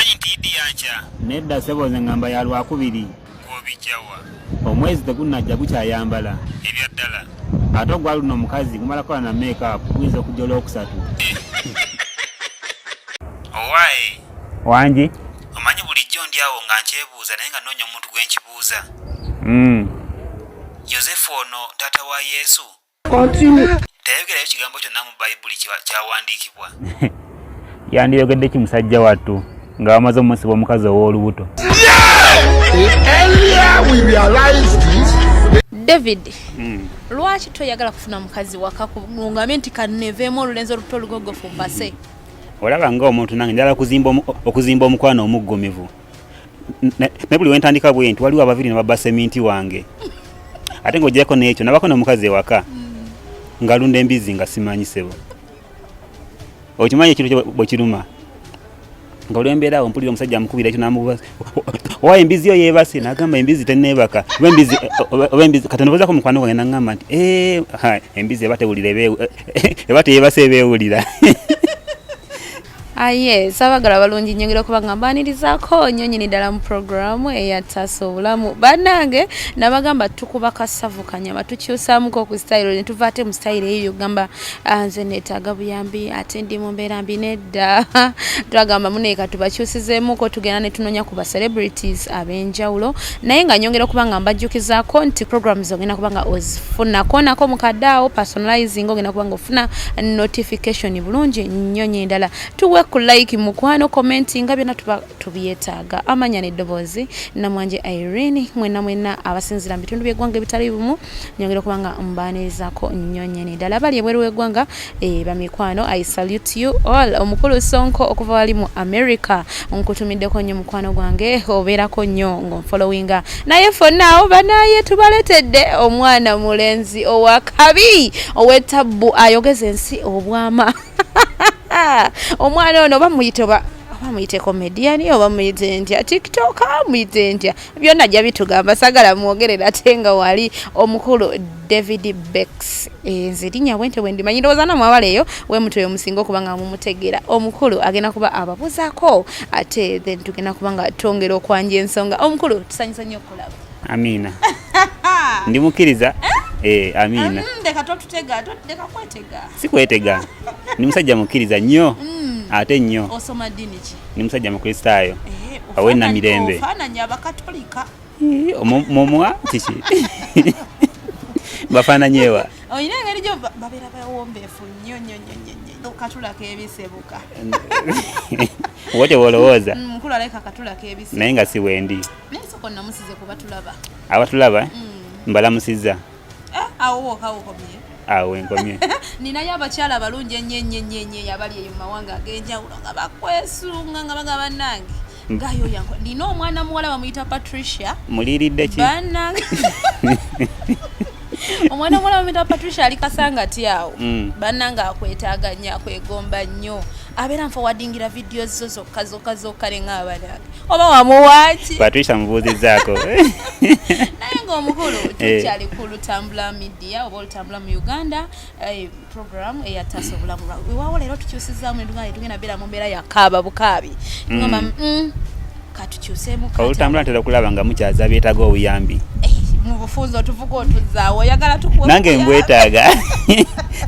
Omanyi nti Idi yancha. Nedda sebo ze ngamba ya Lwakubiri. Obijawa. Omwezi tegunnajja gukyayambala. Ebya ddala. Ate ogwali luno omukazi gumala kola na make-up guyinza okujja olwokusatu. Owaye. Wangi? Omanyi bulijjo ndi awo nga nkyebuuza naye nga noonya omuntu gwe nkibuuza. Yosefu ono taata wa Yesu. Tayogerayo kigambo kyonna mu Bayibuli kyawandiikibwa. Yandiyogedde ki musajja wattu nga bamaze omusiba omukazi ow'olubuto. David, lwaki toyagala kufuna mukazi waka kungamye nti kaneveemu olulenzi oluto olugogofu mbase? Olaba ng'omuntu nange njala okuzimba omukwano omuggumivu. Ne buli wentandika bwenti waliwo ababiri ne babba minti wange. Ate ng'ogyeko n'ekyo nabako n'omukazi ewaka nga alunda embizzi nga simanyi sebo. Okimanyi ekintu bwe kiruma nga olw'embeera awo mpulira omusajja amukubira ekyo n'amubuuza owa embizzi yo yeebase n'agamba embizzi tenneebaka oba embizzi kati nobuuzaako mukwano gwange n'aŋŋamba nti embizzi eba tewulira eba teyeebase ebeewulira. Yes, abagala balungi nyongera kuba ngambanirizaako nnyo nnyini ddala mu programu eyataasa obulamu. Bannange nabagamba tukuba kasavu kanyama tukyusaamuko ku style ne tuva ate mu style eyo gamba nze neetaaga buyambi ate ndi mu mbeera mbi nedda. Twagamba muneeka tubakyusizeemuko tugenda ne tunoonya ku ba celebrities ab'enjawulo naye nga nyongera kuba nga mbajjukizaako nti programs ogenda kuba nga ozifunako nako mukaddaawo personalizing ogenda kuba nga ofuna notification bulungi nnyo nnyini ddala. Tuwe ku like mukwano commenting byonna tuba tubyetaaga. Amanya n'eddoboozi Namwanje Irene mwena abasinzira mu bitundu by'eggwanga ebitali bimu nyongera kubanga mbaanirizaako nnyo nnyini ddala. Bali ebweru w'eggwanga bamikwano I salute you all. Omukulu Sonko okuva wali mu America nkutumiddeko nnyo mukwano gwange obeerako nnyo ng'onfollowinga naye fonnaawo banaye tubaletedde omwana mulenzi owakabi ow'ettabbu ayogeza ensi obwama. Omwana ono bamuyite comedian oba muyite ntya TikTok muyite ntya byonna jja bitugamba sagala mwogerera ate nga wali omukulu David Becks. Nze linnya bwente bwe ndimanyi ndowooza namwawala eyo we muto oyo musinga okuba nga mumutegeera. Omukulu agenda kuba ababuzaako ate then tugenda kuba nga twongera okwanja ensonga. Omukulu tusanyusa nnyo okulaba. Amina. Ndi mukkiriza. Amina. Ndeka totutega kwetega. Si kwetega. Ni musajja mukkiriza nnyo. Ate nnyo. Osoma dini ki? Ni musajja mukristaayo. Awena mirembe. Ofaananya abakatolika. Momwa kiki? Bafaananyewa. Oyina engeri gyo babeera bawombeefu nnyo katula keebisebuka. Wote wolowooza. Mukulu aleka katula keebisebuka. Naye nga si wendi. Naye soko namusize kuba tulaba. Abatulaba? Mbalamusizza. Awo wokawokomye. Awo enkomye. Ninayo abakyala abalungi ennyo abali eyo mu mawanga ag'enjawulo nga bakwesunga nga bagaba bannange. Ngayo yanko. Nina omwana muwala bamuyita Patricia. Muliridde ki? Bannange. Omwana muwala bamuyita Patricia ali kasangati awo. Bannange akwetaaga nnyo akwegomba nnyo. Abeera nforwardingira videos zo zokka ne ng'abanange. Oba wamuwaaki? Patricia mubuuzizzaako. Naye ng'omukulu tukyali ku Lutambula Media oba Olutambula mu Uganda program eyataasa obulamu bwawe. Weewaawo leero tukyusizaamu ne tugenda beera mu mbeera ya kaaba bukaabi. Ngamba katukyuseemu kati. Olutambula ntera okulaba nga mukyaza beetaaga obuyambi. Mu bufunzo tuvuga otuzaawo oyagala tukuwe. Nange mbwetaaga.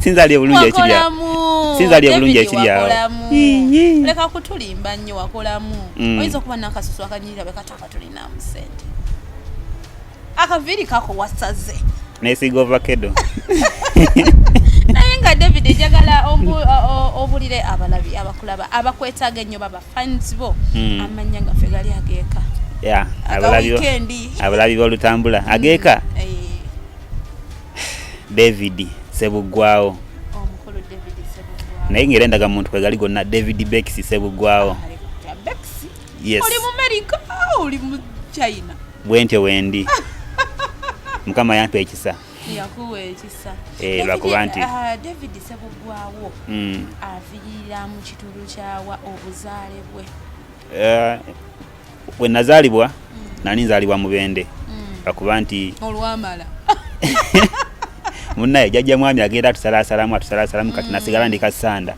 Sinzali obulungi ekiri awo. Sinzali obulungi ekiri awo. Leka kutulimba nnyo wakolamu. Oyinza okuba n'akasusu akanyirira bwe kataka tulinamu ssente. Akaviiri kako wasaze. Neesiga ovakedo. Naye nga David ejagala obulire abalabi abakulaba abakwetaaga ennyo baba fans bo amanya nga ffe gali ageeka. Abalabi b'Olutambula ageeka. David Sebuggwawo. Omukulu David Sebuggwawo. Naye ng'era endaga muntu kwe gali gonna David Becks Sebuggwawo. Becks? Yes. Oli mu America, oli mu China. Bwentyo wendi. Mukama yampa ekisa. Yakuwa ekisa. Lwakuba nti David Sebuggwawo aviirira mu kitundu kyawa obuzaale bwe. Bwe nazaalibwa nani nzaalibwa Mubende. Lwakuba nti olwamala. Munnaye jjajja mwami agenda atusalasalamu kati nasigala ndi Kasanda.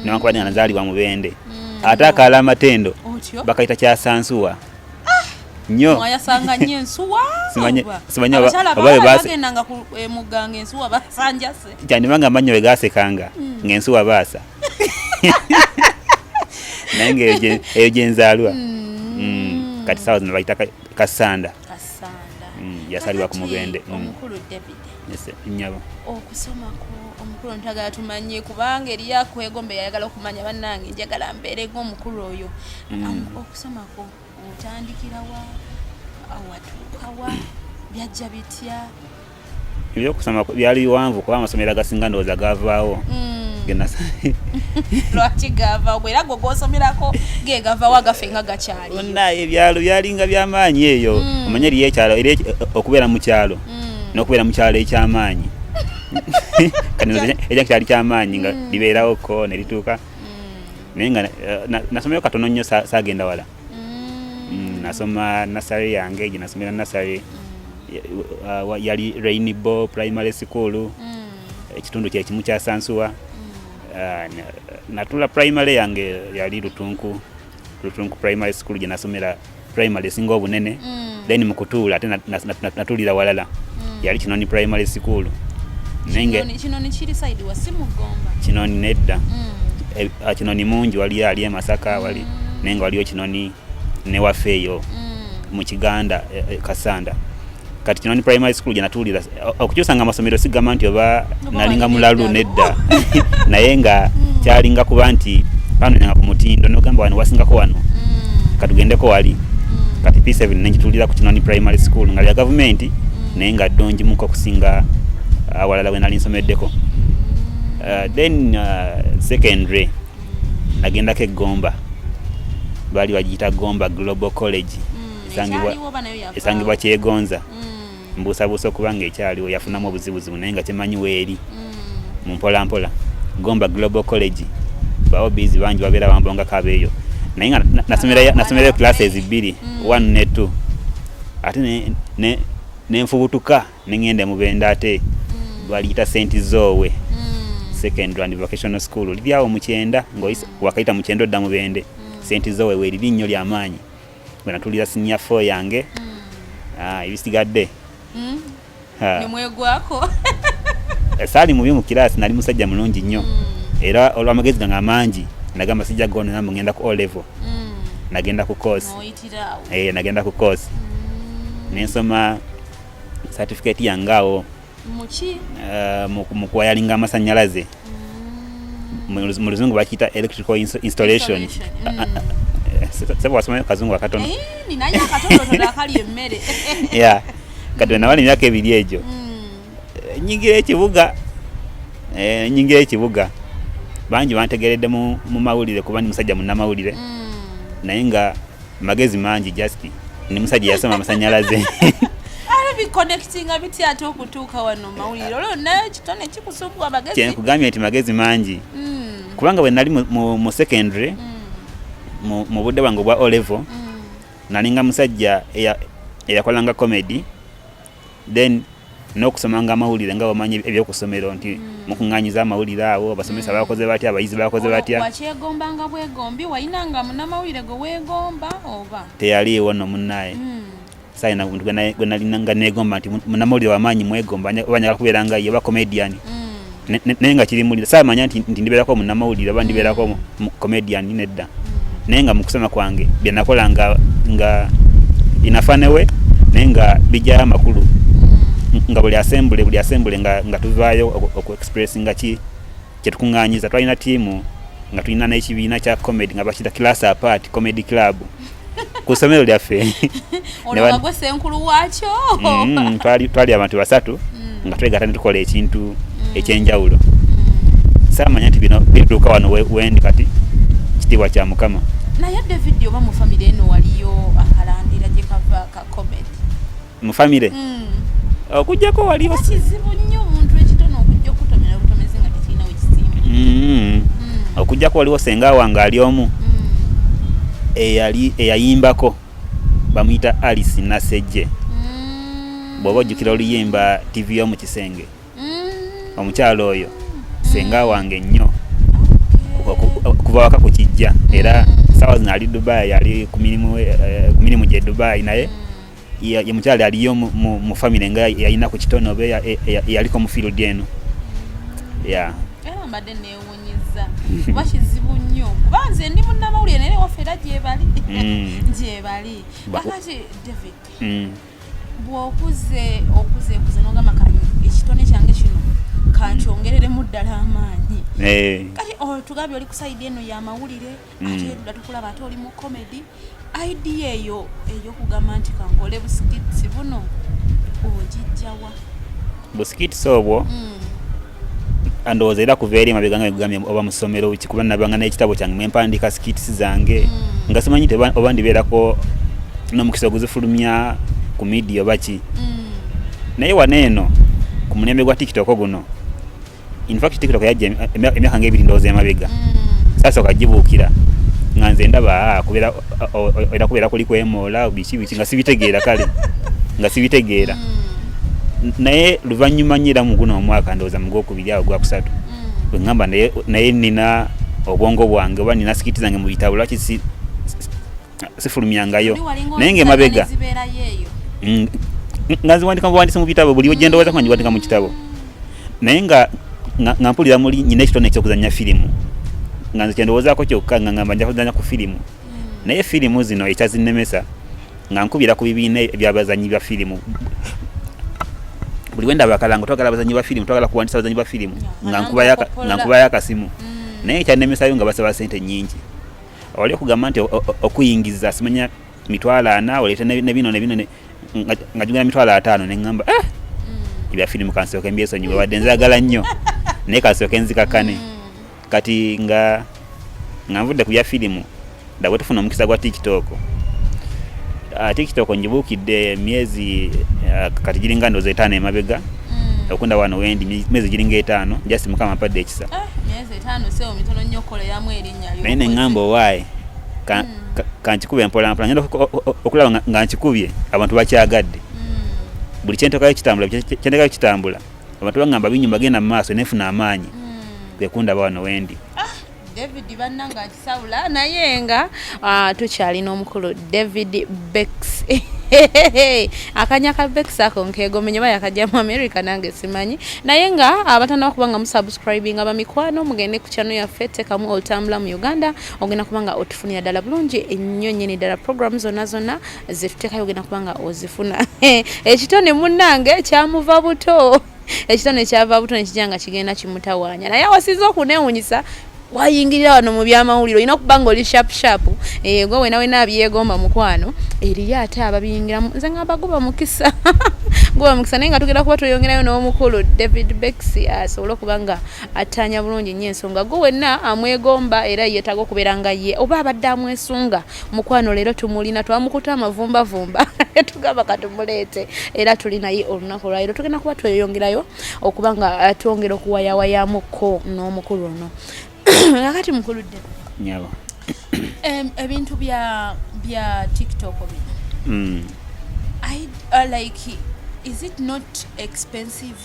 Newankubadde nga nazaalibwa Mubende. ate akaala amatendo bakaita kyasansuwa nnyo mwayasanga nnyo ensuwa simanyi bagenda nga muganga ensuwa basanjase kyandibanga amannya we gasekanga ng'ensuwa baasa naye ng'eyo gye nzaalwa kati sawa zino bayita kasanda yasalibwa ku mugende omukulu David nnyabo okusomako omukulu ntagala tumanye kubanga eri yakwegombe yayagala okumanya bannange njagala mbeere ng'omukulu oyo okusomako otandikirawa awatuukawa byajja bitya ebyokusoma byali biwanvu kuba amasomero agasinga ndowooza gavaawo lwaki gavaawo era gwe gosomerako ge gavaawo agafe nga gakyali ebyalo byalinga byamaanyi eyo omanye eriyo ekyalo okubeera mu kyalo n'okubeera mu kyalo ekyamaanyi ekya kyali kyamaanyi nga libeerawo ko ne lituuka naye nga nasomeyo katono nnyo saagenda wala nasoma nasale yange gye nasomera nasale yali Rainbow Primary School ekitundu kyekimu kya Sansuwa natula primary yange yali Lutunku Primary School gye nasomera primary singa obunene then mukutuula ate natulira walala yali Kinoni Primary School Kinoni kiri side wa Simugomba Kinoni nedda Kinoni mungi wali ali e Masaka wali nenga waliyo Kinoni ne wafeeyo mu Kiganda Kasanda kati Kinoni Primary School gye natulira okukyusanga amasomero sigamba nti oba nalinga mulalu nedda naye nga kyalinga kuba nti pano nyanga ku mutindo nogamba wano wasingako wano katugendeko wali kati P7 nenjitulira ku Kinoni Primary School nga ya government naye nga ddongi muko kusinga awalala we nali nsomeddeko then secondary nagendako e Gomba bali bagiyita Gomba Global College esangibwa Kyegonza mbuusabuusa okubanga ekyaliwo yafunamu obuzibuzibu naye nga temanyi weeri mu mpolampola Gomba Global College bawo bizi bangi babeera bambongako abeeyo naye nga nasomerayo classes 2 1 ne 2 ate nenfubutuka nengende mubenda ate baliyita St. Zoe Secondary and Vocational School liryawo mu Kyenda wakayita mu Kyenda odda mubende St. Zoe weeriri nnyo lyamaanyi bwe natulira senior 4 yange ebisigadde nemwegwako saali mubi mu kiraasi nali musajja mulungi nnyo era olw'amagezi gange amangi nagamba sijja gona namwe ngenda ku O level nagenda ku course nagenda ku course nensoma certificate yange mu kuwayalinga amasannyalaze mu luzungu bakiyita electrical installation sebo wasoma kazungu akatono ninaye akatono akali emmere kati nawali emyaka 2 egyo nyingira ekibuga bangi bantegeredde mu mawulire kuba ndi musajja munnamawulire naye nga magezi mangi just ni musajja yasoma amasannyalaze connecting bitya ate okutuuka wano mawulire olwo naye kitone kikusumbwa magezi kyenkugambye nti magezi mangi kubanga bwe nali mu secondary mu budde bwange obwa O level nalinga musajja eyakolanga comedy then n'okusomanga amawulire nga bamanyi ebyokusomero nti mukuŋŋaanyiza amawulire awo basomesa bakoze batya abayizi bakoze batya wakyegombanga bwegombi wayinanga munnamawulire gwe weegomba oba teyaliiwo nno munnaye sayina muntu gwe nalinanga neegomba nti munnamawulire wamaanyi mwegomba oba njagala kubeera nga ye oba comedian naye nga kiri mulira saamanya nti ndibeerako munnamawulire oba ndibeerako comedian nedda naye nga mu kusoma kwange bye nakola nga inafanewe naye nga bijjayo amakulu nga buli assembly nga tuvaayo oku-expressinga kyetukuŋŋaanyiza twalina tiimu nga tulina n'ekibiina kya comedy nga bakiyita class apart comedy club ku ssomero lyaffe olwagwe senkulu waakyo twali abantu 3 nga twegatta ne tukola ekintu ekyenjawulo saamanya nti bino bituuka wano wendi kati kitiibwa kya Mukama naye David oba mu famire eno waliyo akalandira gye kava ka comedy mu famire okujjako waliwo kizibu nnyo omuntu ekitono okujja okutomera butomezi nga tekirina wekisimba okujjako waliwo senga wange ali omu eyayimbako bamuyita Alice Nasejje bw'oba ojjukira oluyimba TV y'omu kisenge omukyalo oyo senga wange nnyo okuva waka ku kijja era sawa zino ali Dubai ali ku mirimu gye Dubai naye ye mukyala aliyo mu family nga yalina ku kitono oba yaliko mu field eno era mbadde neewuunyiza kuba kizibu nnyo kuba nze ndi munnamawulire naye waffe era gyebali kakati David bw'okuze n'ogamba ekitone kyange kino kankyongereremu ddala amaanyi kati tugambye oli ku sayidi eno y'amawulire ate erudda tukulaba ate oli mu comedy idea eyo ey'okugamba nti kankole busikiti buno ogijjawa busikiti obwo andowooza era kuva eri mabega nga egambye oba mu ssomero kikuba nabanga n'ekitabo kyange mwempandika sikitisi zange nga simanyi nti oba ndibeerako n'omukisa oguzifulumya ku media oba ki naye waneeno ku mulembe gwa TikTok guno in fact TikTok yajja emyaka nga 2 ndowooza emabega sasa okagibuukira nga nze ndaba kubeera kuli kwemoola biki nga sibitegeera kale nga sibitegeera naye luvannyuma nnyira mu guno omwaka ndowooza mu gwokubiri awo gwa kusatu bwe ŋŋamba naye nina obwongo bwange oba nina sikiti zange mu bitabo lwaki sifulumyangayo naye ng'emabega nga nziwandika buwandisi mu bitabo buli gye ndowooza ko ngiwandika mu kitabo naye nga mpulira muli nyina ekitone ekyokuzannya firimu nga nze kyendowoozaako kyokka nga ŋŋamba nja kuzannya ku firimu naye firimu zino ekyazinnemesa nga nkubira ku bibiina ebyabazanyi bya firimu buli wenda bakalanga twagala abazanyi ba firimu twagala kuwandisa abazanyi ba firimu nga nkubayo akasimu naye ekyannemesayo nga basaba sente nnyingi oli okugamba nti okuyingiza simanya $40 oleete nebino nga jugana $50 neŋŋamba ebya firimu kansooke mbyesonyiwe wadde nzagala nnyo naye kansooke nzikakkane kati nga nvudde ku bya firimu dabwe tufuna omukisa gwa TikTok TikTok njibuukidde emyezi kati giringa ndowooza 5 emabega okunda wano wendi emyezi giringa 5 just mukama ampadde ekisa myezi 5 sewo mitono nnyo koleyamu erinnya lyo naye neŋŋamba owaaye kankikubye mpolampola ngenda okulaba nga nkikubye abantu bakyagadde buli kyentekayo kitambula abantu baŋŋamba binyuma genda mu maaso nefuna amaanyi kwekundaba wano wendi David bannanga akisawula naye nga tukyalina omukulu David Becks akanya ka Becks ako nkegomenye bayakajja mu America nange simanyi naye nga abatanda kubanga musubscribing abamikwano mugende ku channel yaffe tekamu olutambula mu Uganda ogenda kubanga otufunira ddala bulungi ennyo nnyini ddala programs zonna zitutekayo ogenda kubanga ozifuna ekitone munnange kyamuva buto ekitone kyava buto nekijanga kigenda kimutawaanya naye awasiza okuneewunyisa wayingirira wano mu byamawuliro olina okubanga oli sharp gwe wena abyegomba mukwano eriyo ate ababiyingira nze ngamba guba mukisa naye nga tugenda kuba tuyongerayo n'omukulu David Becks asobole okubanga ataanya bulungi nnyo ensonga gwe wenna amwegomba era yeetaaga okubeera nga ye oba abadde amwesunga mukwano leero tumulina twamukuta amavumbavumba tugamba katumuleete era tulinaye olunaku lwaleero tugenda kuba tweyongerayo okubanga twongera okuwayawayamuko n'omukulu ono kakati mukulu nyaba ebintu bya TikTok bino like is it not expensive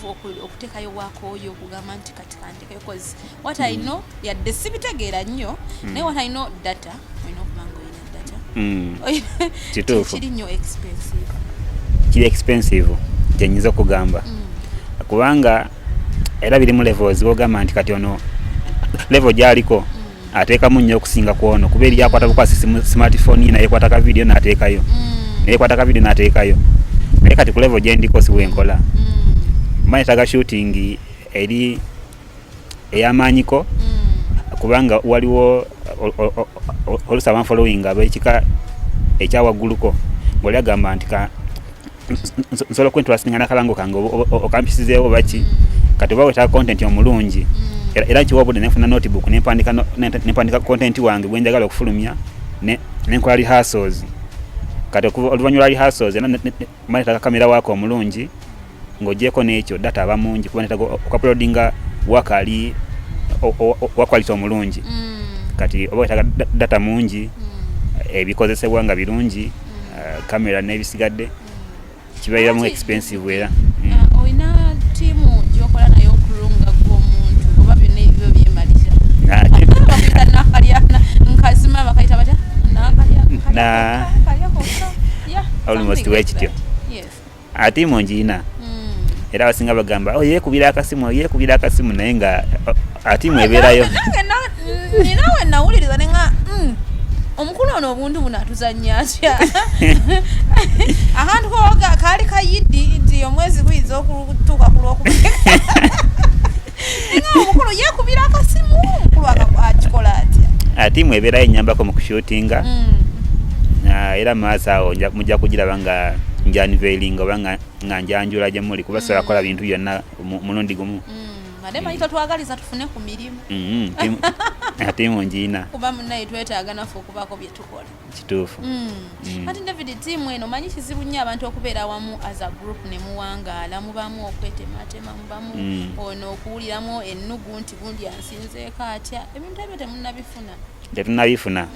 okutekayo wako oyo okugamba nti kati kantekayo because what I know yadde sibitegeera nnyo naye what I know data olina okubanga olina data kituufu kiri nnyo expensive kiri expensive kyenyinza okugamba kubanga era biri mu levels wogamba nti kati ono level gyaliko ateekamu nnyo okusinga ku ono kuba eri yakwata bukwasi smartphone naye ekwata ka video n'ateekayo naye ekwata ka video n'ateekayo naye kati ku level gye ndiko si bwenkola manetaga shooting eri ey'amaanyiko kubanga waliwo olusaba following ab'ekika ekyawagguluko ng'oli agamba nti nsobola okwentrustinga n'akalango kange okampisizeewo baki kati oba wetaaga content omulungi era kiwabudde nefuna notebook nempandika content wange gwenjagala okufulumya nenkola rehearsals kati oluvannyuma lwa rehearsals era manetaga kamera waako omulungi ng'ogyeko n'ekyo data aba mungi kuba netaga okuploadinga wakali wakwality omulungi kati oba wetaaga data mungi ebikozesebwa nga birungi kamera n'ebisigadde kibairamu expensive era oyina tiimu gyokola nayo okulunga gw'omuntu oba byonna ebyo byemaliza na almost wekityo ate monjina era abasinga bagamba yekubira akasimu naye nga ati mweberayo ninawe nawuliriza nenga omukulu ono obuntu buno atuzannya atya akantu koga kaali kayiddi nti omwezi guyinza okutuuka ku lwokubiri nenga omukulu yekubira akasimu omukulu akikola atya ati mweberayo enyambako mu kushootinga era maaso awo mujja kugiraba nga njanveilinga oba nga njanjula gye muli kuba sobola kukola bintu byonna mulundi gumu ate manyi twagaliza tufune ku mirimu ate monjina kuba munaye twetaaga naffe okubaako bye tukola kituufu kati David tiimu eno manyi kizibu nnyo abantu okubeera awamu as a group ne muwangaala mubamu okwetematema mubamu ono okuwuliramu ennugu nti gundi ansinzeeko atya ebintu ebyo tetunnabifuna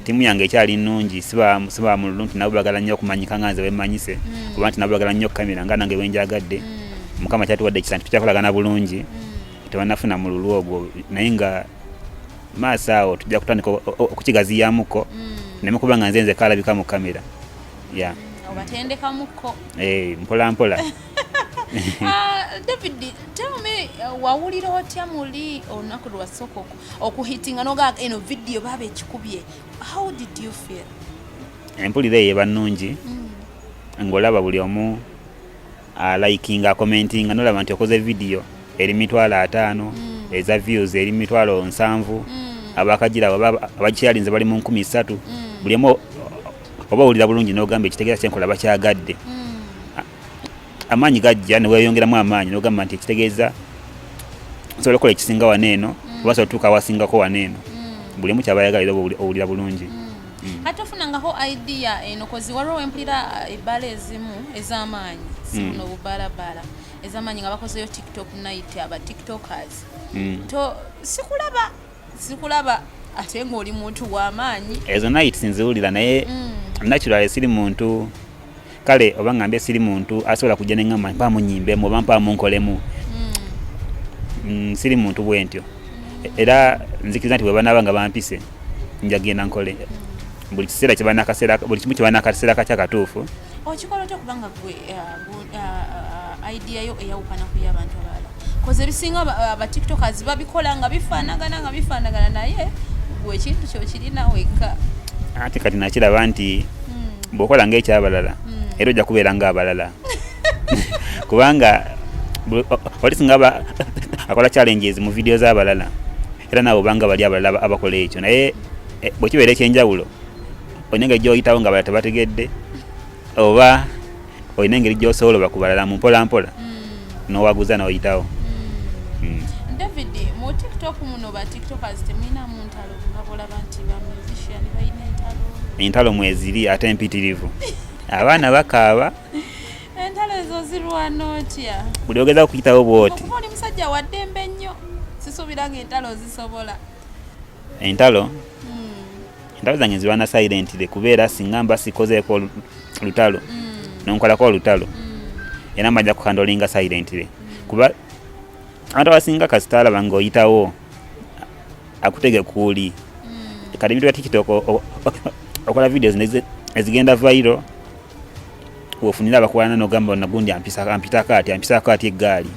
tiimu yange ekyali nnungi siba mululu nti nabo bagala nnyo okumanyika nga nze wemmanyise kuba nti nabo bagala nnyo kamera nga nange bwenjagadde mukama kyatuwadde ekisa nti tukyakolagana bulungi tebanafuna mululu ogwo naye nga maaso awo tujja kutandika okukigaziyamuko nemukuba nga nze kalabika mu kamera obatendekamuko mpola David, tell me wawulira otya muli olunaku lwasooka okuhitinga noga eno video baba ekikubye, how did you feel? Empulira eba nnungi ng'olaba buli omu likinga commentinga nolaba nti okoze video eri 5,000 eza views eri 7,000 abakagira abakyalinze bali mu 13,000 buli omu oba wulira bulungi n'ogamba ekitegeeza kyenkola bakyagadde amaanyi gajja ne weeyongeramu amaanyi n'ogamba nti ekitegeeza nsobola okukola ekisinga waneeno oba sobola otuuka awasingako waneeno buli omu kyabayagalira owulira bulungi ate ofunangaho idea eno kozi waliwo wempulira ebbala ezimu ez'amaanyi sibuno bubalabala ez'amaanyi nga bakozeyo tiktok night aba tiktokers to sikulaba ate ng'oli muntu w'amaanyi ezo night sinziwulira naye natural siri muntu kale oba ngambe siri muntu asobola kujja n'engamba mpa munyimbemu oba mpa munkolemu siri muntu bwentyo era nzikiriza nti bwe banaaba nga bampise njagenda nkole buli kiseera buli kimu kibana akaseera kakya katuufu okikola otya kubanga gwe idea yo eyawukana ku y'abantu abalala koze ebisinga aba tiktokers babikola nga bifaanagana naye gwe ekintu kyokirina wekka ate kati nakiraba nti bw'okola ng'ekyabalala era ojja kubeera ng'abalala kubanga olisinga akola challenges mu video z'abalala era nabo banga bali abalala abakola ekyo naye bwe kibeera ekyenjawulo olina engeri gy'oyitawo nga abalala tebategedde oba olina engeri gy'osobola bakubalala mu mpolampola n'owaguza n'oyitawo. David, mu tiktok muno ba tiktokers temulinamu ntalo nga bolaba nti ba musician balina entalo mweziri ate empitirivu abaana bakaaba entalo ezo zirwana otya buli ogeza okuyitawo bwoti oli musajja wa ddembe nnyo sisuubira ng'entalo zisobola entalo zange nzirwana silently kubeera singa mba sikozeeko lutalo nonkolako olutalo era mbajja kukandolinga silently kuba abantu abasinga kasita alaba ng'oyitawo akutege kuuli kati ebintu bya tiktok okola videos ezigenda viral ofunira abakulana n'ogamba nagundi ampitako ati eggaali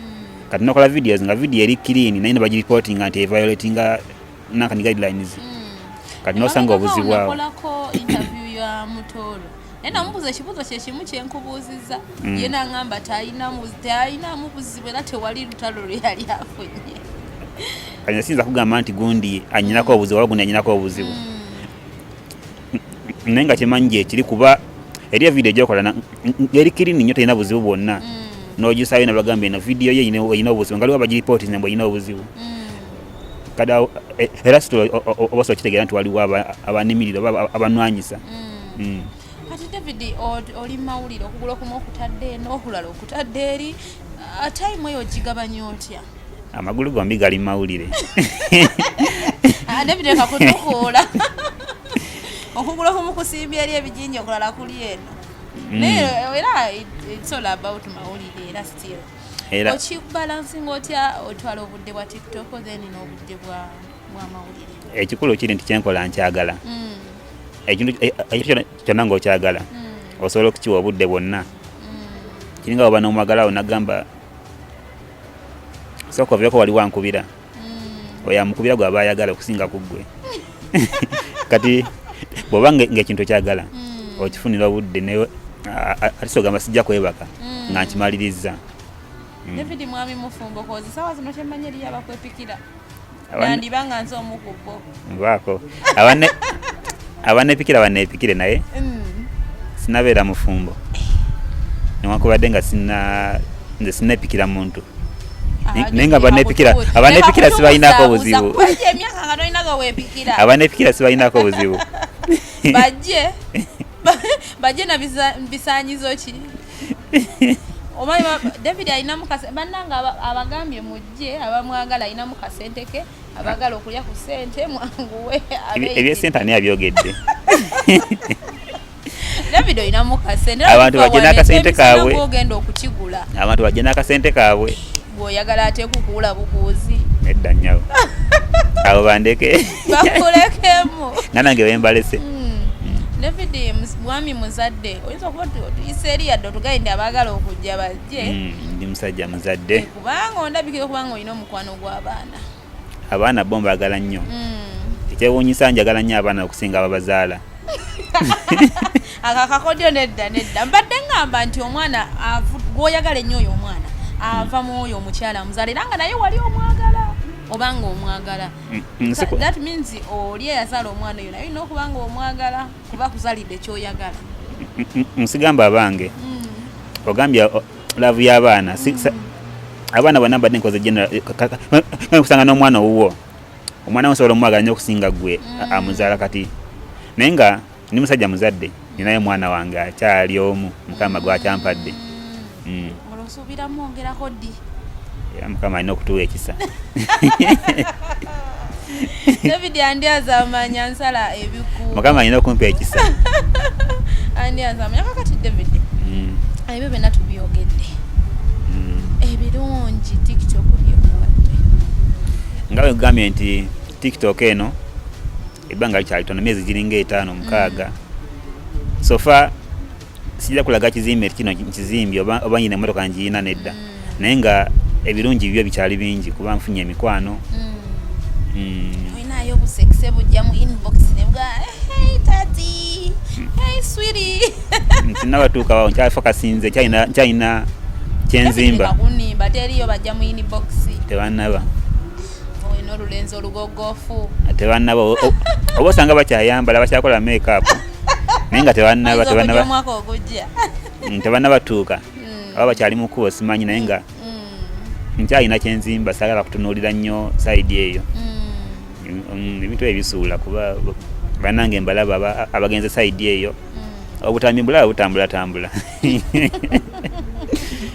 kati nokola videos nga video eri clean naye nebagiriportinga nti eviolatinga nakani guidelines kati nosanga obuzibu awo. Nakolako interview ya Mutolo naye namubuuza ekibuuzo kyekimu kyenkubuuzizza ye n'aŋŋamba talinamu buzibu era tewali lutalo lwe yali afunye kati nasinza kugamba nti gundi anyinako obuzibu oba gundi anyinako obuzibu naye nga kyemanyi gyekiri kuba eri video gyokola eri kirini nnyo terina buzibu bwonna n'ogisayo nabagamba eno video ye erina obuzibu nga liwo bagiripoti nembwe erina obuzibu kati era oba sobola kitegeera nti waliwo abanimirira oba abanwanyisa. Kati David oli mawulire okugula okumu okutadde eno okulala okutadde eri time eyo ogigabanya otya? Amagulu gombi gali mawulire David eka kutukuula okugula okumu kusimbya eri ebijinja okulala kuli eno naye era it's all about mawulire era still okibalancing otya otwala obudde bwa tiktok then n'obudde bwa mawulire? Ekikulu kiri nti kyenkola nkyagala ekintu kyonna ng'okyagala osobola okukiwa obudde bwonna kiringa oba n'omwagalawo nagamba sooka oveeko wali wankubira oyo amukubira gwe aba ayagala okusinga ku ggwe kati bw'oba ng'ekintu kyagala okifunira obudde ate sogamba sijja kwebaka nga nkimaliriza. David mwami mufumbo kozi sawa zino kyemmanyi eriyo abakwepikira nandiba nga nze omu ku bo nvaako abanepikira banepikire naye sinabeera mufumbo newankubadde nga nze sinepikira muntu naye nga abanepikira sibalinaako obuzibu abanepikira sibalinaako obuzibu bajje na bisaanyizo ki omanyi David alina mukase bannanga abagambye mujje abamwagala alina mukasente ke abagala okulya ku ssente mwanguwe ebyesente ani abyogedde David alina mukasente abantu bajje n'akasente kaabwe ogenda okukigula abantu bajje n'akasente kaabwe bw'oyagala ate kukuula bukuuzi edda nnyawo abo bandeke bakulekemu nanange bembalese. David mwami muzadde oyinza okuba tuyise eri yadde otugayinde abaagala okujja bajje. Ndi musajja muzadde kubanga ondabikira okubanga olina omukwano gw'abaana. Abaana bo mbaagala nnyo. Ekyewuunyisa njagala nnyo abaana okusinga ababazaala. Akakakodyo nedda mbadde ngamba nti omwana gw'oyagala ennyo oyo omwana ava mu oyo omukyala amuzaala era nga naye wali omwagala obanga omwagala. That means oli eyazaala omwana oyo naye olina okuba nga omwagala kuba kuzaalidde ky'oyagala. Nsigamba abange ogambye laavu y'abaana abaana bonna mbadde nkoze kusanga n'omwana owuwo omwana osobola omwagala nnyo okusinga ggwe amuzaala kati naye nga ndi musajja muzadde ninaye mwana wange akyali omu mukama gwakyampadde. Osuubira mwongerako ddi? Mukama alina okutuwa ekisa. David andyaza amanya nsala ebiku. Mukama alina okumpa ekisa. Andyaza amanya kakati David. Ebyo byonna tubyogedde. Ebirungi TikTok byokuwadde. Nga bwe gambye nti TikTok eno ebbanga likyali tono emyezi giringa 5-6. Sofa sijja kulaga kizimbe kino nkizimbye oba nyina emmotoka ngiina nedda naye nga ebirungi byo bikyali bingi kuba nfunye emikwano. Olinayo obusekise bujja mu inbox ne bwa hey tati hey sweetie sinabatuuka wawo nkyafa kasinze kyalina kyenzimba bakunimba teriyo bajja mu inbox tebannaba olina olulenzi olugogofu tebannaba oba osanga bakyayambala bakyakola make-up naye nga tebannabatuuka aba bakyali mu kkubo simanyi naye nga nkyalina kyenzimba saagala kutunuulira nnyo sayidi eyo. Ebintu ebisuula kuba bannange mbalaba abagenze sayidi eyo obutambi bulaba butambulatambula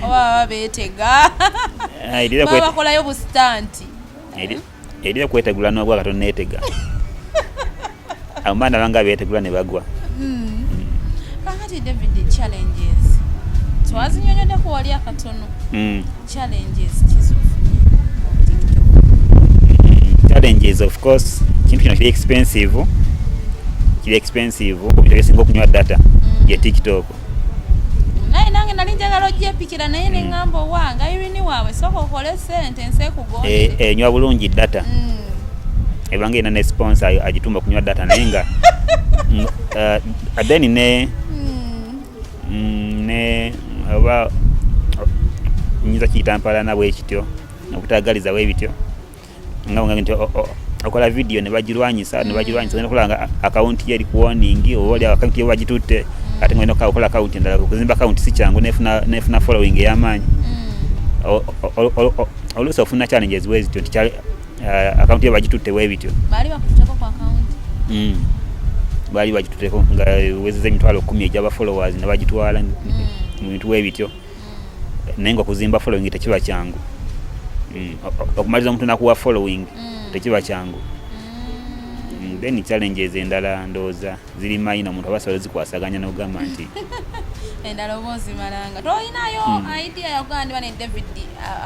oba beetega bakolayo busitanti erira kwetegula n'obwa katonda neetega abaana banga beetegula ne bagwa. Kakati David challenges twazinyonyoddeko wali akatono. Challenges challenges of course kintu kino kiri expensive kubita byesinga okunywa data ya TikTok. Naye nange nali njagala ogyepikira naye ne ngamba owange irini waabwe sooka okole ssente nsi ekugondere. Nywa bulungi data ebanga ina ne sponsor agitumba kunywa data naye nga adeni ne oba nyiza kiyitampala nabwe ekityo okutagaliza bwebityo nga nti okola video ne bagirwanyisa ngenda okulanga akawunti yeri ku warning oba oli akawunti yebagitutte ate ngenda okola akawunti endala okuzimba akawunti si kyangu nefuna following ey'amaanyi. Oluusi ofuna challenges bwezityo nti akawunti yebagitutte bwebityo baali bagitutteko nga wezeza emitwalo 10 egy'aba followers ne bagitwala mu bintu bwebityo naye nga okuzimba following tekiba kyangu. Okumaliza omuntu nakuwa following tekiba kyangu. Then challenges endala ndowooza ziri mayina omuntu aba asobola zikwasaganya n'ogamba nti endala oba ozimalanga tolinayo idea yagamba ne David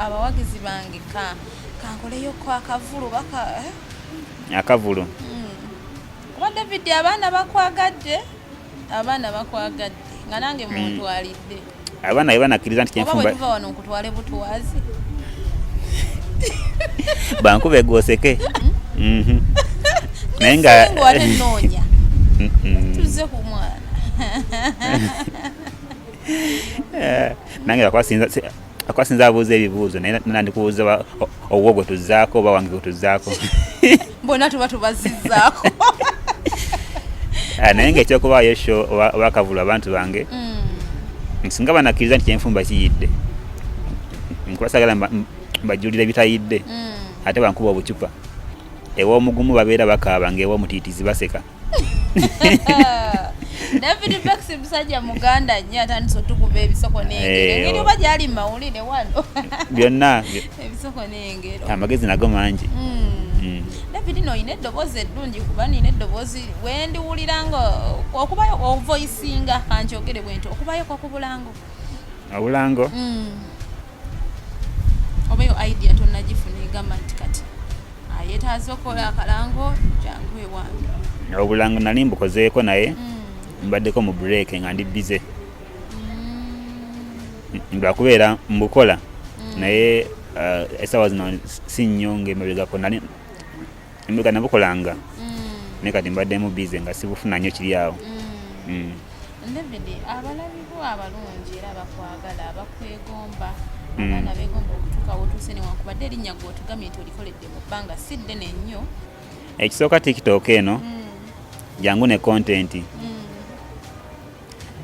abawagizi bange kankoleyoko akavulu baka akavulu kuba David abaana bakwagadde nga nange muntu alidde abaana banakkiriza nti kyenfumba tuva wano nkutwale butwazi bankube gwoseke naye nga ate noonya tuze ku mwana nange akwasinza abuuza ebibuuzo naye nandikubuuza owwo gwe tuzzaako oba wange gwe tuzzaako bonna tuba tubazizzaako naye ngaekyokubaayo sho oba akavulu abantu bange singa banakkiriza nti kyenfumba kiyidde nkubasagala mbajulira ebitayidde ate bankuba obucupa ew'omugumu babeera bakaaba ngaew'omutiitizi baseka David Becks musajja muganda nnyo atandise otukuba ebisoko n'engero engeri oba gyali mawulire wano byonna ebisoko n'engero amagezi nago mangi David no ine eddoboozi eddungi kuba nina eddoboozi wendiwulira nga okubayo ovoicinga kankyogere bwenti okubayo kokubulango obulango obayo idea tonnagifuna egamba nti kati ayetaaze okola akalango jangu ewange obulango nali mbukozeeko naye mbaddeko mu break nga ndi bize lwakubeera mbukola naye esawa zino si nnyo ng'emabegako nali emabega nabukolanga naye kati mbaddemu bize nga sibufuna nnyo kiri awo David abalabibwa abalungi era bakwagala abakwegomba abaana begomba okutuuka wotuuse newankubadde erinnya gwe otugamye nti olikoledde mu bbanga si ddene nnyo ekisooka tiktok eno jangu ne content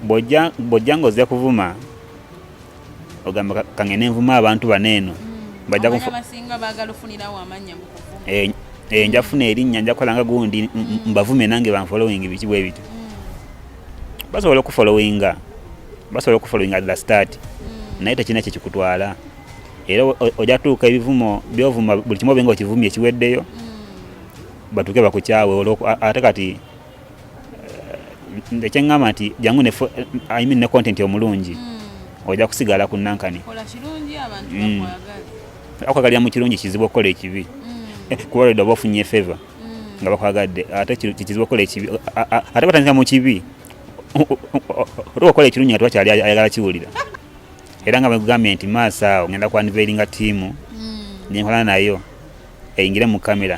bw'ojja ng'ozze kuvuma ogamba kangene nvuma abantu baneeno abasinga baagala ofunirawo amannya mu kuvuma nja funa erinnya nja kukola nga gundi mbavume nange banfollowing biki bwe bityo basobola okufollowinga at the start naye tekina kye kikutwala era ojja tuuka ebivumo byovuma buli kimu obenga okivumye ekiweddeyo batuuke bakukyawe ate kati ekyeŋŋamba nti jangu ne content omulungi ojja kusigala ku nankani okwagalira mu kirungi kizibu okukola ekibi kuba olwedde oba ofunye favor nga bakwagadde ate kizibu okukola ekibi ate batandika mu kibi olwokola ekirungi nga tebakyali ayagala kiwulira era nga bagambye nti maaso awo ngenda ku unveilinga tiimu nenkola nayo eyingire mu kamera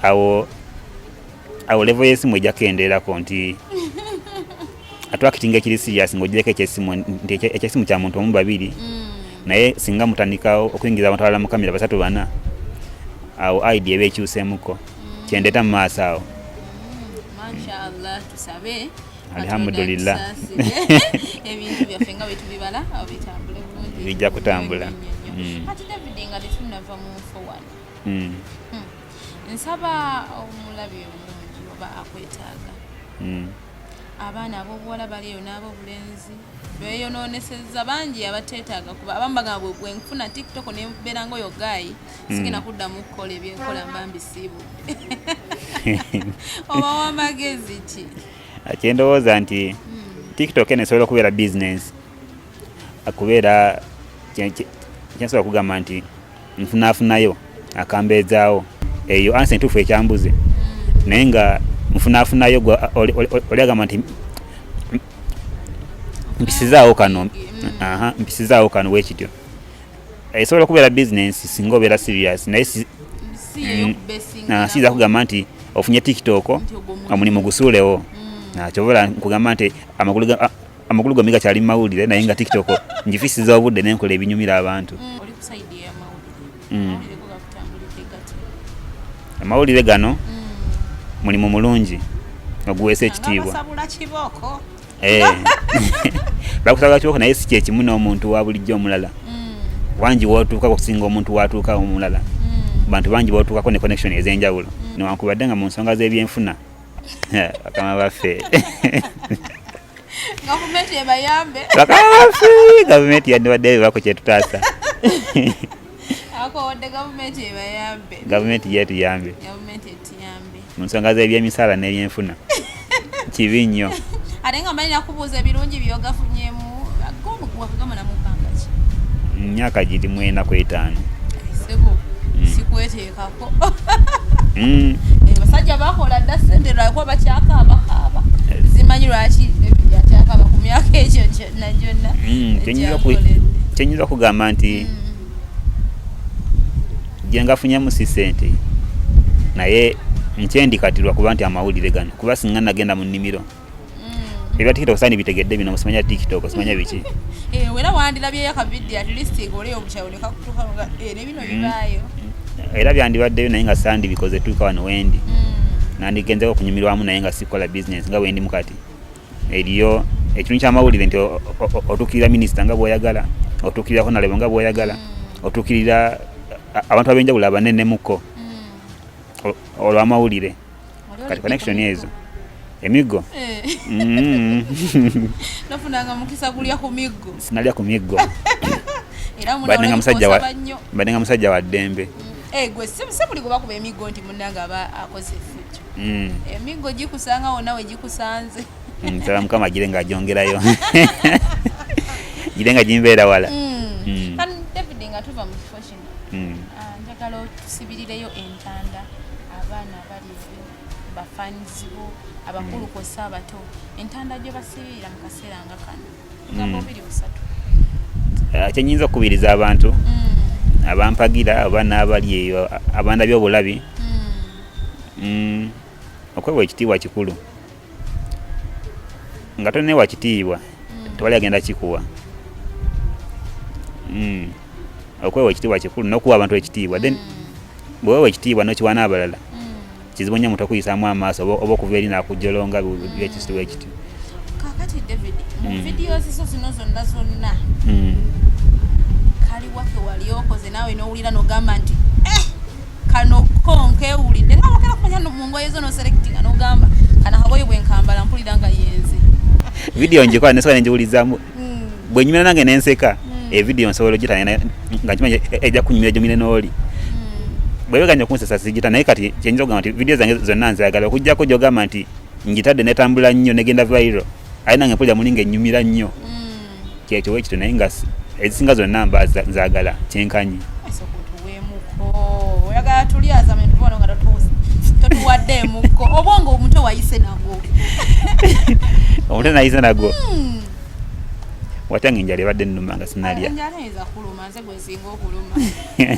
awo level y'essimu ejja kendeerako nti atwakitinga ekiri serious ng'ogireko ekyessimu nti ekyessimu kya muntu omu babiri naye singa mutandikawo okuyingiza abantu abalala mu kamera 3-4 awo idea eba ekyuseemuko kyendeeta mu maaso awo mashallah tusabe alhamdulillah ebintu byaffe nga bwetubibala bitambule bulungi bijja kutambula ati David nga tetunava mu nfo wano nsaba omulabi omulungi oba akwetaaga abaana ab'obuwala baliyo n'ab'obulenzi beeyonoonesezza bangi abateetaaga kuba abamu bagamba bwe nfuna tiktok nebeera nga oyo gaayi sigenda kuddamu kukola ebyenkola mba mbisiibudde oba w'amagezi ki kyendowooza nti tiktok eno esobola okubeera business akubeera kyensobola kugamba nti nfunaafunayo akambeezaawo eyo ansi entuufu ekyambuze naye nga nfunaafunayo oli agamba nti mpisizaawo kano wekityo esobola okubeera business singa obeera serious naye siza kugamba nti ofunye tiktok omulimu gusuulewo kyobola nkugamba nti amakulu go migakyali mu mawulire naye nga tiktok ngifisiza obudde nenkola ebinyumira abantu amawulire gano mulimu mulungi oguweesa ekitiibwa bakusabula kibooko naye si kyekimu n'omuntu wa bulijjo omulala wangi wootuuka okusinga omuntu watuuka omulala bantu bangi bootuukako ne connection ez'enjawulo newankubadde nga mu nsonga z'ebyenfuna bakama baffe gavumenti yandibadde bako kyetutaasa gavumenti yetuyambe mu nsonga z'ebyemisaala n'ebyenfuna kibi nnyo ate nga mbalina kubuuza ebirungi byogafunyemu wakugamba namubbanga ki myaka giri 4 ku 5 sebo sikweteekako basajja bakola dda ssente lwalikuba bakyakaaba zimanyi lwaki yakyakaaba ku myaka ekyo gyonna kyenyinza okugamba nti gyengafunyemu si ssente naye nkyendikatirwa kuba nti amawulire gano kuba singa nagenda mu nnimiro ebya tiktok sani bitegedde bino musimanya tiktok simanya biki wera wandirabyeyo akavidiyo at least egoleyo obukyawo nekakutuka ne bino bibaayo era byandibaddeyo naye nga sandi bikoze tuuka wano wendi nandigenzeko okunyumirwamu naye nga sikola business nga wendi mukati eriyo ekintu kyamawulire nti otuukirira minisita nga bw'oyagala otuukirira honalebo nga bw'oyagala otuukirira abantu ab'enjawulo abanene mukko olw'amawulire kati connection ezo emiggo nofunanga mukisa kulya ku miggo sinalya ku miggo badenga musajja wa ddembe gwe si buli gwe bakuba emiggo nti munnanga aba akoze effujjo emiggo gikusanga wonna we gikusanze nsaba mukama gire nga agyongerayo gire nga gimbeera wala kani David nga tuva mu kifo kino njagala otusibirireyo entanda abaana abali bafanizibo abakulu kosa abato entanda gye basibirira mu kaseera nga kano egambo biri busatu kyenyinza okukubiriza abantu abampagira oba n'abali eyo abanda by'obulabi okwewa ekitiibwa kikulu nga tonewa kitiibwa tewali agenda kikuwa okwewa ekitiibwa kikulu n'okuwa abantu ekitiibwa then bwewewa ekitiibwa n'okiwa n'abalala kizibu nnyo omuntu okuyisaamu amaaso oba okuva eri n'akujjolonga byekisibu ekityo kakati David mu videos zo zino zonna kali wake wali okoze nawe n'owulira n'ogamba nti kano konkewulidde nga wakera kumanya mu ngoye zo n'oselectinga n'ogamba kana kagoye bwe nkambala mpulira nga yenze video njikola nesobola nenjiwulizaamu bwe nyumira nange nenseka evidiyo nsobola ogitanya nga nkimanyi ejja kunyumira gyomire n'oli bwebeganya okunsesa sigita naye kati kyenyinza okugamba nti vidiyo zange zonna nzagala okuggyako gyogamba nti njitadde netambula nnyo negenda viral aye nange mpulira mulinga ennyumira nnyo kyekyo wekityo naye nga ezisinga zonna mba nzagala kyenkanyi oyagala tulyaza mentubona nga totuwadde mukko obwongo omuto wayise nagwo omuto nayise nagwo watyange enjala ebadde nnuma nga sinalya enjala eza kuluma nze gwe nsinga okuluma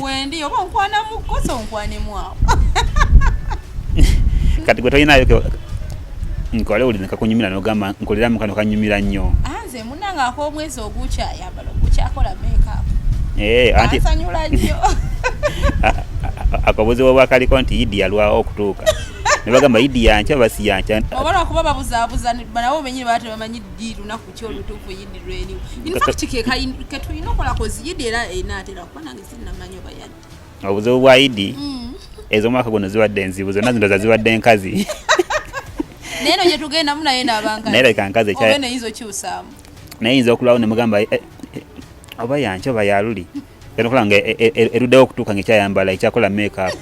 wendi oba onkwana mukko so onkwanemu awo kati gwe tolinayo nkole uli nekakunyumira nogamba nkoleramu kano kanyumira nnyo nze munanga ak'omwezi ogukyayambala ogukyakola makeup anti ansanyula nnyo akabuzibu bwakaliko nti Idi yalwawo okutuuka ne bagamba Idi yankya basi yankya oba lwakuba babuzaabuza nabo benyini baate bamanyi ddi lunaku ki olutuufu Idi lweniwo infact ketulina okola kozi Idi era enaatera kuba nange sinnamanyi oba yadde obuzibu bwa Idi ez'omwaka guno zibadde enzibu zonna zindoza zibadde enkazi naye no gye tugendamu naye n'abankazi naye leka nkazi oba neyinza okyusaamu naye yinza okulwawo ne mugamba oba yankya oba yaluli enokola nga eruddewo okutuuka ngaekyayambala ekyakola makeup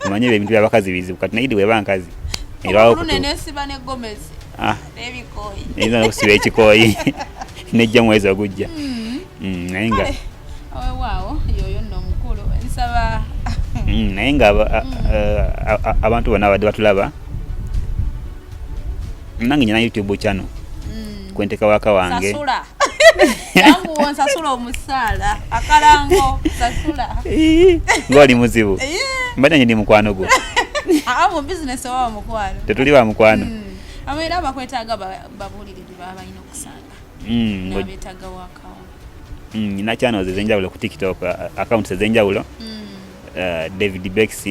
omanye ebintu byabakazi bizibu kati naye Idi weba nkazi nesiba negomezi nebikooyi eyinza nokusiba ekikooyi nejja mwezi ogujja naye nga waawo yoyo nno omukulu nsaba naye nga abantu bonna abadde batulaba nange nyina YouTube channel kwenteka waka wange sasula yangu nsasula omusaala akalango sasula ngoli muzibu mbadde ndi mukwano gwo mu business wa mukwano tetuli wa mukwano amera bakwetaaga babulire baba balina okusanga nabetaaga wakawo nyina channels ezenjawulo ku TikTok accounts ezenjawulo David Becks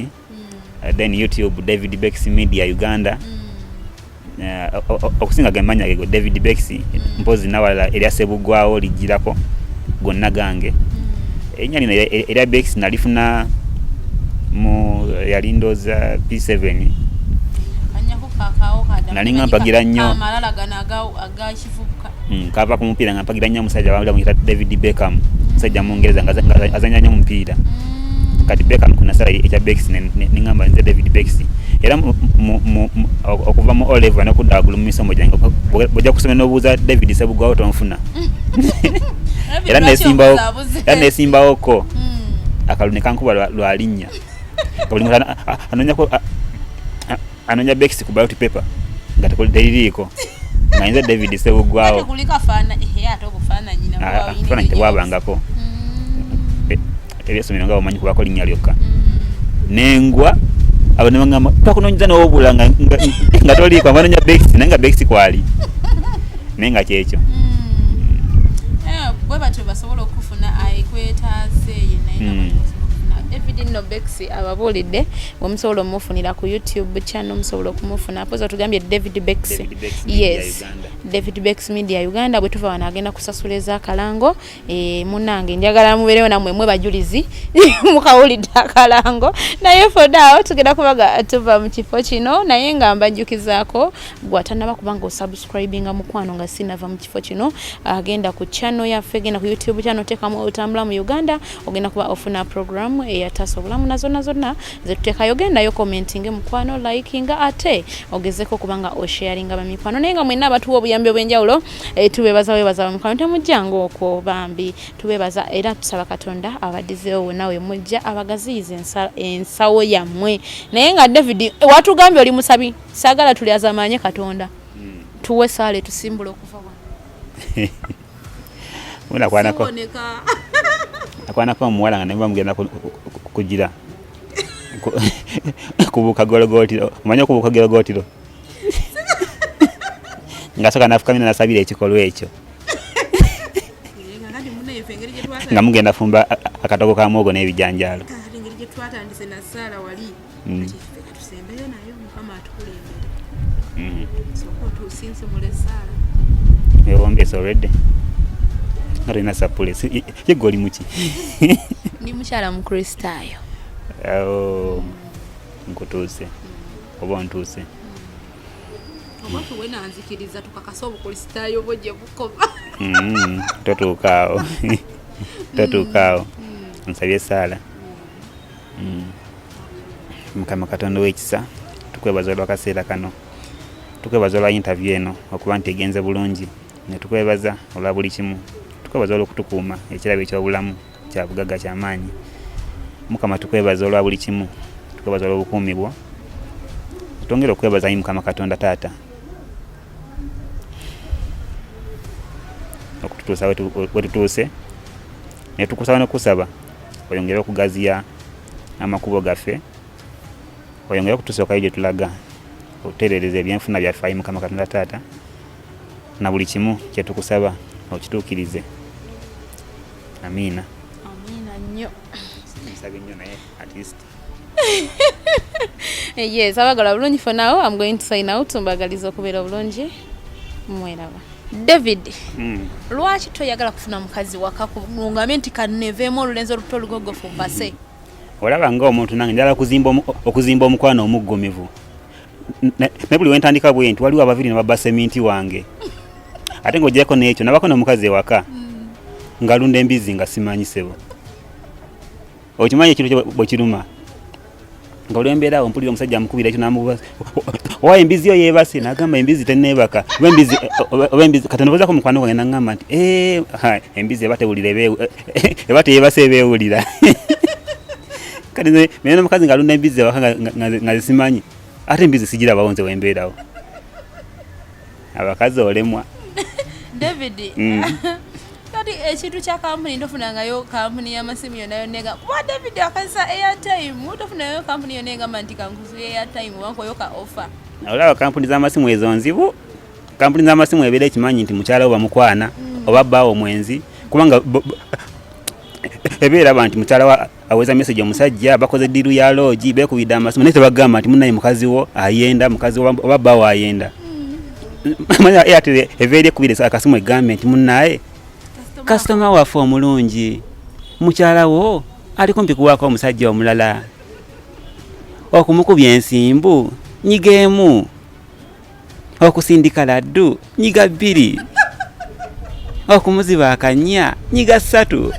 then YouTube David Becks Media Uganda okusinga gemanya gego David Becks mpozi nawala erya sebugwawo lijirako gonna gange enyani na erya Becks nalifuna mu yalindoza P7 anyako kakao kada nalinga mpagira nnyo amalala ganaga agachifuka kava ku mupira nga mpagira nnyo musajja wabula mu David Beckham musajja mungereza nga azanya nnyo mupira kati Beckham kuna sala ekya Becks ningamba nze David Becks era okuva mu Oliver nokudagulu mu misomo gyange bojja kusoma n'obuuza David sebugwawo tonfuna era nesimbawo ko akalune kankuba lwalinnya buli muntu anonyako anonya Becks ku ballot paper ngatekuliriiko ngayinza David Sebugwawo kulika fana ate obufana nyina fana tewabangako ebyesomero nga omanyi kubako linnya lyokka nengwa abo ne bangamba twakunonyeza n'obula nga toliiko abanonya Becks naye nga Becks kwali naye nga kyekyo bwe batyo basobola okufuna ayikwetaase yenna David no Becks ababuulidde omusobola omufunira ku YouTube channel omusobola okumufuna poza tugambye David Becks yes David Becks Media Uganda bwe tuva wano agenda kusasula ez'akalango munange njagala mubeerewo namwe mwe bajulizi mukawulidde akalango naye fodaawo tugenda kubaga tuva mu kifo kino naye nga mbajjukizaako gwatannaba kubanga osubscribinga mukwano nga sinava mu kifo kino agenda ku channel yaffe genda ku YouTube channel teekamu otambula mu Uganda ogenda kuba ofuna program eyataasa obulamu nazo zonna zetuteekayo gendayo commenting mukwano likinga ate ogezeko kubanga osharinga bamikwano naye nga mwenna abatuwa obuyambi obwenjawulo tubebaza bamikwano temujjanga okwo bambi tubebaza era tusaba Katonda abadizeewo wonna we mujja abagaziyiza ensawo yammwe naye nga David watugambye oli musabi saagala tuli azamanye Katonda tuwe saale tusimbula okuva wano akwanako omuwala nga neba mugenda kugira kubuuka gologotiro omanyi okubuuka gologotiro nga soka nafukamina nasabira ekikolwa ekyo nga mugenda fumba akatogo ka mwogo n'ebijanjaalo ewombesa olwedde nga tulina sapule yegwe oli muki ndi mukyala mukristaayo nkutuuse oba ontuuse oba tuwe nanzikiriza tukakasa obukristaayo bwo gye bukoba totuukaawo nsabye esaala Mukama Katonda w'ekisa tukwebaza olw'akaseera kano tukwebaza olwa interview eno okuba nti egenze bulungi ne tukwebaza olwa buli kimu tukwebaza olw'okutukuuma ekirabo eky'obulamu kya bugagga ky'amaanyi Mukama tukwebaza olwa buli kimu tukwebaza olw'obukuumi bwo twongera okwebaza Mukama Katonda taata okututuusa wetutuuse ne tukusaba n'okusaba oyongere okugaziya amakubo gaffe oyongere okutuusa gye tulaga otereereza ebyenfuna byaffe Mukama Katonda taata na buli kimu kye tukusaba okituukirize amiina nnyo nsabye nnyo naye at least yes abagala bulungi for now I'm going to sign out mbagaliza okubeera bulungi mweraba David lwaki toyagala kufuna mukazi wakakungamye nti kaneveemu olulenzi oluto olugogofu mbase olaba ng'omuntu nange njala okuzimba omukwano omuggumivu ne buli wentandika bwe nti waliwo ababiri ne babba seminti wange ate ng'ogyeko n'ekyo nabako n'omukazi ewaka ng'alunda embizzi nga simanyi sebo okimanyi ekintu bwe kiruma nga olw'embeera awo mpulira omusajja amukubira ekyo n'amubuuza owa embizzi yo yeebase n'agamba embizzi tenneebaka oba embizzi kati ndowoozaako mukwano gwange n'aŋŋamba nti embizzi eba tewulira eba teyeebase ebeewulira kati naye n'omukazi ng'alunda embizzi ewaka nga zisimanyi ate embizzi sigirabawo nze wembeerawo abakazi olemwa David kati ekintu kya kampuni tofunangayo kampuni y'amasimu yonna yonnega kuba David akozesa airtime tofunayo kampuni yonna egamba nti kankuzu airtime wankoyo ka offer olaba kampuni z'amasimu ezo nzibu kampuni z'amasimu ebeera ekimanyi nti mukyala oba mukwana oba bbaawo mwenzi kubanga ebeera nti mukyala aweza message omusajja bakoze ddiru ya loogi beekubidde amasimu naye tebagamba nti munnaye mukazi wo ayenda mukazi oba bbaawo ayenda manya Airtel eveeri ekubire akasimu egambe nti munnaye kasitoma waffe omulungi mukyala wo ali kumpi kuwaako omusajja omulala okumukubya ensimbu nyiga emu okusindika laddu nyiga 2 okumuziba akanya nyiga 3